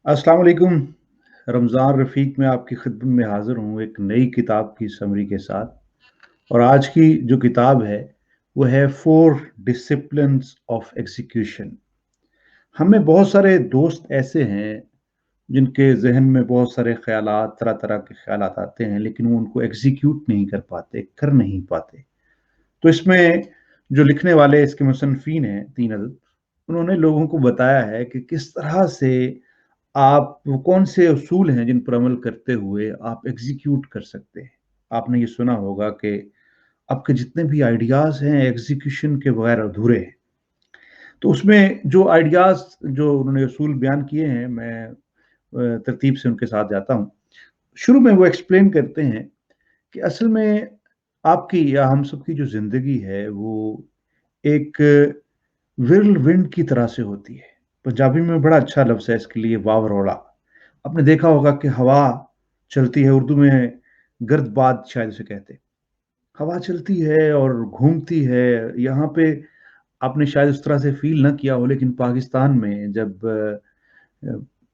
अस्सलाम वालेकुम। रमज़ान रफ़ीक में आपकी खिदमत में हाज़िर हूँ एक नई किताब की समरी के साथ। और आज की जो किताब है वो है 4 डिसिप्लिन्स ऑफ एग्ज़ीक्यूशन। हमें बहुत सारे दोस्त ऐसे हैं जिनके ज़हन में बहुत सारे ख़यालात तरह-तरह के ख़यालात आते हैं, लेकिन वो उनको एग्ज़ीक्यूट नहीं कर पाते, कर नहीं पाते। तो इसमें जो लिखने वाले इसके मुसन्निफ़ीन हैं 3 अदद, उन्होंने लोगों को बताया है कि किस तरह से आप वो कौन से उसूल हैं जिन पर अमल करते हुए आप एग्ज़ीक्यूट कर सकते हैं। आपने ये सुना होगा कि आपके जितने भी आइडियाज़ हैं एग्ज़ीक्यूशन के बगैर अधूरे हैं। तो उसमें जो आइडियाज़ जो उन्होंने उसूल बयान किए हैं, मैं तरतीब से उनके साथ जाता हूँ। शुरू में वो एक्सप्लेन करते हैं कि असल में आपकी या हम सबकी जो ज़िंदगी है वो एक व्हिरलविंड की तरह से होती है। पंजाबी में बड़ा अच्छा लफ्ज़ है इसके लिए, वावरोड़ा। आपने देखा होगा कि हवा चलती है, उर्दू में गर्दबाद शायद उसे कहते हैं। हवा चलती है और घूमती है, यहाँ पे आपने शायद उस तरह से फ़ील ना किया हो, लेकिन पाकिस्तान में जब अ,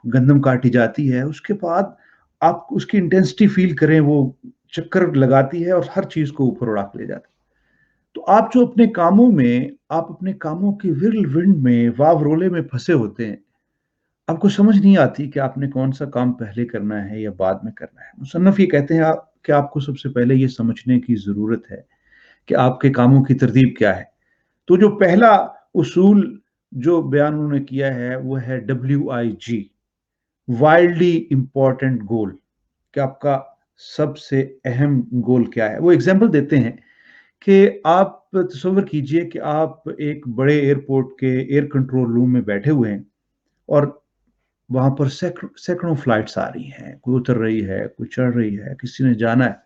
गंदम काटी जाती है, उसके बाद आप उसकी इंटेंसिटी फ़ील करें, वो चक्कर लगाती है और हर चीज़ को ऊपर उड़ा के ले जाती है। तो आप जो अपने कामों में आप अपने कामों की व्हिरलविंड में, वावरोले में फँसे होते हैं, आपको समझ नहीं आती कि आपने कौन-सा काम पहले करना है या बाद में करना है। मुसन्निफ़ ये कहते हैं कि आपको सबसे पहले ये समझने की ज़रूरत है कि आपके कामों की तरतीब क्या है। तो जो पहला उसूल जो बयान उन्होंने किया है वो है WIG, वाइल्डली इम्पोर्टेंट गोल, कि आपका सबसे अहम गोल क्या है। वो एग्ज़ाम्पल देते हैं कि आप तसव्वुर कीजिए कि आप एक बड़े एयरपोर्ट के एयर कंट्रोल रूम में बैठे हुए हैं और वहाँ पर सैकड़ों फ्लाइट्स आ रही हैं, कोई उतर रही है, कोई चढ़ रही है, किसी ने जाना है।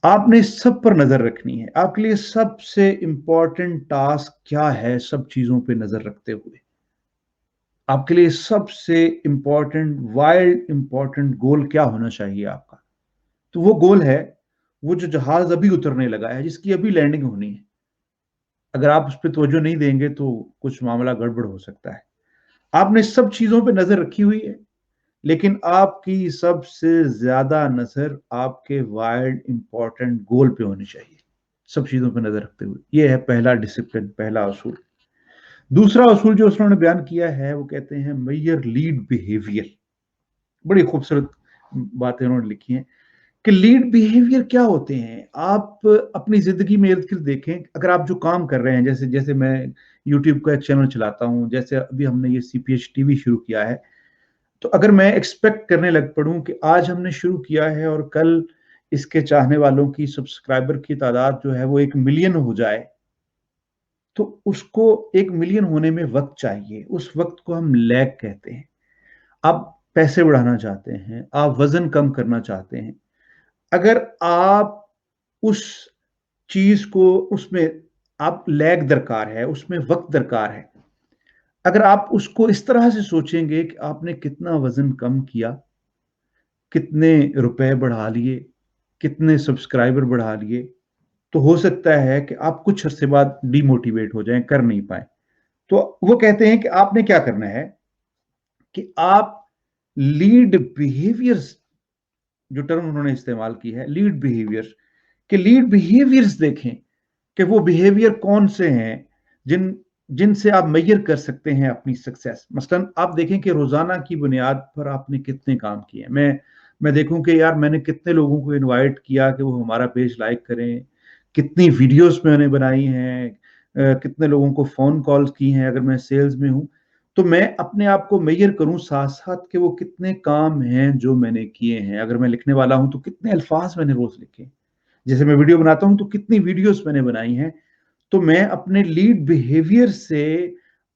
आपने सब पर नज़र रखनी है। आपके लिए सबसे इम्पोर्टेंट टास्क क्या है सब चीज़ों पे नज़र रखते हुए? आपके लिए सबसे इम्पोर्टेंट वाइल्ड इम्पोर्टेंट गोल क्या होना चाहिए आपका? तो वो गोल है, वो जो जहाज़ अभी उतरने लगा है, जिसकी अभी लैंडिंग होनी है। अगर आप उस पे तवज्जो नहीं देंगे तो कुछ मामला गड़बड़ हो सकता है। आपने सब चीज़ों पे नज़र रखी हुई है, लेकिन आपकी सबसे ज़्यादा नज़र आपके वाइल्ड इम्पोर्टेंट गोल पे होनी चाहिए, सब चीज़ों पे नज़र रखते हुए। ये है पहला डिसिप्लिन, पहला असूल। दूसरा असूल जो उन्होंने बयान किया है, वो कहते हैं मेजर लीड बिहेवियर। बड़ी खूबसूरत बातें उन्होंने लिखी हैं कि लीड बिहेवियर क्या होते हैं। आप अपनी ज़िंदगी में इर्द-गिर्द देखें, अगर आप जो काम कर रहे हैं, जैसे जैसे मैं यूट्यूब का एक चैनल चलाता हूँ, जैसे अभी हमने ये सीपीएच टीवी शुरू किया है, तो अगर मैं एक्सपेक्ट करने लग पड़ूँ कि आज हमने शुरू किया है और कल इसके चाहने वालों की, सब्सक्राइबर की तादाद जो है वो 1 मिलियन हो जाए, तो उसको 1 मिलियन होने में वक़्त चाहिए। उस वक़्त को हम लैग कहते हैं। आप पैसे बढ़ाना चाहते हैं, आप वज़न कम करना चाहते हैं। अगर आप उस चीज़ को उसमें आप लैग दरकार है, उसमें वक़्त दरकार है। अगर आप उसको इस तरह से सोचेंगे कि आपने कितना वज़न कम किया, कितने रुपए बढ़ा लिए, कितने सब्सक्राइबर बढ़ा लिए, तो हो सकता है कि आप कुछ अरसे बाद डिमोटिवेट हो जाएँ, कर नहीं पाएँ। तो वो कहते हैं कि आपने क्या करना है कि आप लीड बिहेवियर्स, जो टर्म उन्होंने इस्तेमाल की है, लीड बिहेवियर्स, कि लीड बिहेवियर्स देखें कि वो बिहेवियर कौन से हैं जिन जिनसे आप मेजर कर सकते हैं अपनी सक्सेस। मसलन आप देखें कि रोजाना की बुनियाद पर आपने कितने काम किए। मैं देखूं कि यार मैंने कितने लोगों को इनवाइट किया कि वो हमारा पेज लाइक करें, कितनी वीडियोस मैंने बनाई हैं, कितने लोगों को फोन कॉल्स की हैं अगर मैं सेल्स में हूं, तो मैं अपने आप को मेजर करूं साथ साथ कि वो कितने काम हैं जो मैंने किए हैं। अगर मैं लिखने वाला हूं तो कितने अल्फाज मैंने रोज लिखे, जैसे मैं वीडियो बनाता हूं तो कितनी वीडियोस मैंने बनाई हैं। तो मैं अपने लीड बिहेवियर से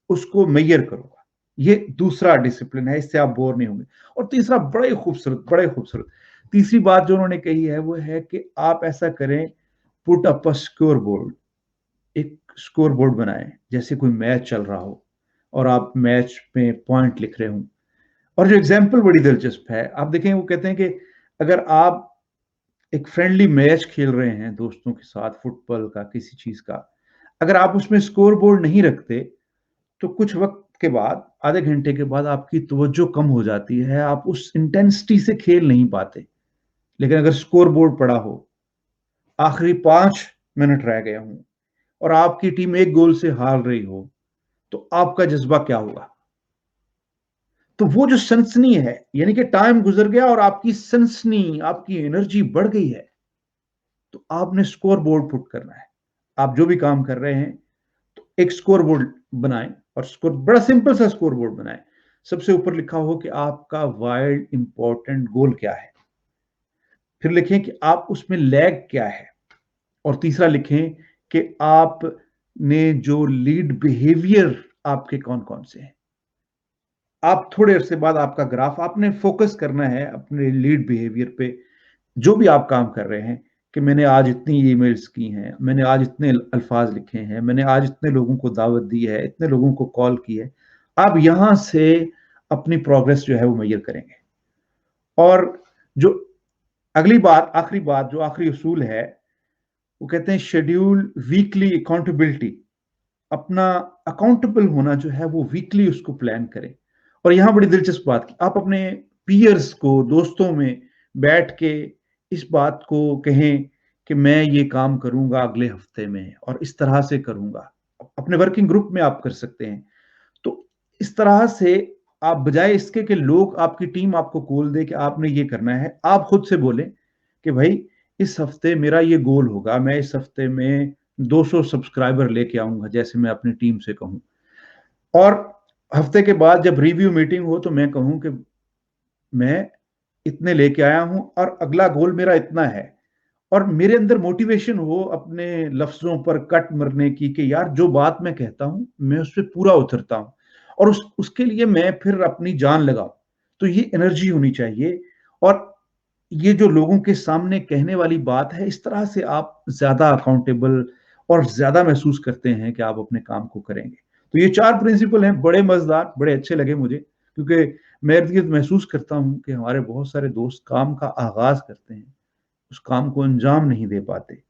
उसको मेजर करूंगा। ये दूसरा डिसिप्लिन है, इससे आप बोर नहीं होंगे। और तीसरा बड़े खूबसूरत तीसरी बात जो उन्होंने कही है वो है कि आप ऐसा करें, put up a score board, एक स्कोर बोर्ड बनाएं, जैसे कोई मैच चल रहा हो और आप मैच में पॉइंट लिख रहे हो। और जो एग्जाम्पल बड़ी दिलचस्प है, आप देखें वो कहते हैं कि अगर आप एक फ्रेंडली मैच खेल रहे हैं दोस्तों के साथ, फुटबॉल का किसी चीज का, अगर आप उसमें स्कोर बोर्ड नहीं रखते तो कुछ वक्त के बाद, आधे घंटे के बाद आपकी तवज्जो कम हो जाती है, आप उस इंटेंसिटी से खेल नहीं पाते। लेकिन अगर स्कोर बोर्ड पड़ा हो, आखिरी 5 मिनट रह गए हों और आपकी टीम 1 गोल से हार रही हो, तो आपका जज़्बा क्या होगा? तो वो जो सनसनी है, यानी कि टाइम गुज़र गया और आपकी सनसनी, आपकी एनर्जी बढ़ गई है, तो आपने स्कोर बोर्ड पुट करना है। आप जो भी काम कर रहे हैं, तो एक स्कोर बोर्ड बनाएँ और स्कोर बड़ा सिंपल सा स्कोर बोर्ड बनाएँ। सबसे ऊपर लिखा हो कि आपका वाइल्ड इम्पोर्टेंट गोल क्या है? फिर लिखें कि आप उसमें लैग क्या है? और तीसरा लिखें कि आपने जो लीड बिहेवियर आपके कौन-कौन से हैं? आप थोड़े अरसे बाद आपका ग्राफ आपने फ़ोकस करना है अपने लीड बिहेवियर पे, जो भी आप काम कर रहे हैं कि मैंने आज इतनी ईमेल्स की हैं, मैंने आज इतने अल्फ़ाज़ लिखे हैं, मैंने आज इतने लोगों को दावत दी है, इतने लोगों को कॉल की है। आप यहाँ से अपनी प्रोग्रेस जो है वो मेज़र करेंगे। और जो अगली बात, आखिरी बात, जो आखिरी उसूल है, वो कहते हैं शेड्यूल वीकली अकाउंटेबिलिटी। अपना अकाउंटेबल होना जो है वो वीकली उसको प्लान करें। और यहाँ बड़ी दिलचस्प बात की आप अपने पीयर्स को, दोस्तों में बैठ के इस बात को कहें कि मैं ये काम करूँगा अगले हफ्ते में और इस तरह से करूँगा। अपने वर्किंग ग्रुप में आप कर सकते हैं। तो इस तरह से आप बजाय इसके कि लोग आपकी टीम आपको कॉल दे कि आपने ये करना है, आप खुद से बोलें कि भाई इस हफ्ते मेरा ये गोल होगा, मैं इस हफ्ते में 200 सब्सक्राइबर लेके आऊँगा, जैसे मैं अपनी टीम से कहूँ। और हफ्ते के बाद जब रिव्यू मीटिंग हो तो मैं कहूँ कि मैं इतने लेके आया हूँ और अगला गोल मेरा इतना है। और मेरे अंदर मोटिवेशन हो अपने लफ्ज़ों पर कट मरने की कि यार जो बात मैं कहता हूँ, मैं उस पे पूरा उतरता हूँ और उसके लिए मैं फिर अपनी जान लगाऊँ। तो ये एनर्जी होनी चाहिए और ये जो लोगों के सामने कहने वाली बात है, इस तरह से आप ज़्यादा अकाउंटेबल और ज़्यादा महसूस करते हैं कि आप अपने काम को करेंगे। तो ये 4 प्रिंसिपल हैं, बड़े मज़ेदार, बड़े अच्छे लगे मुझे क्योंकि मैं इर्द-गिर्द महसूस करता हूँ कि हमारे बहुत सारे दोस्त काम का आगाज़ करते हैं, उस काम को अंजाम नहीं दे पाते।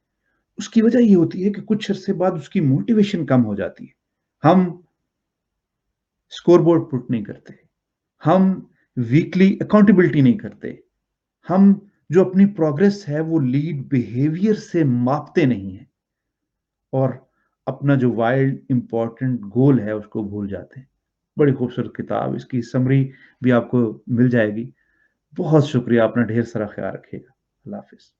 उसकी वजह ये होती है कि कुछ अरसे बाद उसकी मोटिवेशन कम हो जाती है। हम स्कोरबोर्ड पुट नहीं करते, हम वीकली अकाउंटेबिलिटी नहीं करते, हम जो अपनी प्रोग्रेस है वो लीड बिहेवियर से मापते नहीं हैं और अपना जो वाइल्ड इम्पोर्टेंट गोल है उसको भूल जाते हैं। बड़ी खूबसूरत किताब, इसकी समरी भी आपको मिल जाएगी। बहुत शुक्रिया, अपना ढेर सारा ख्याल रखिएगा। अल्लाह हाफ़िज़।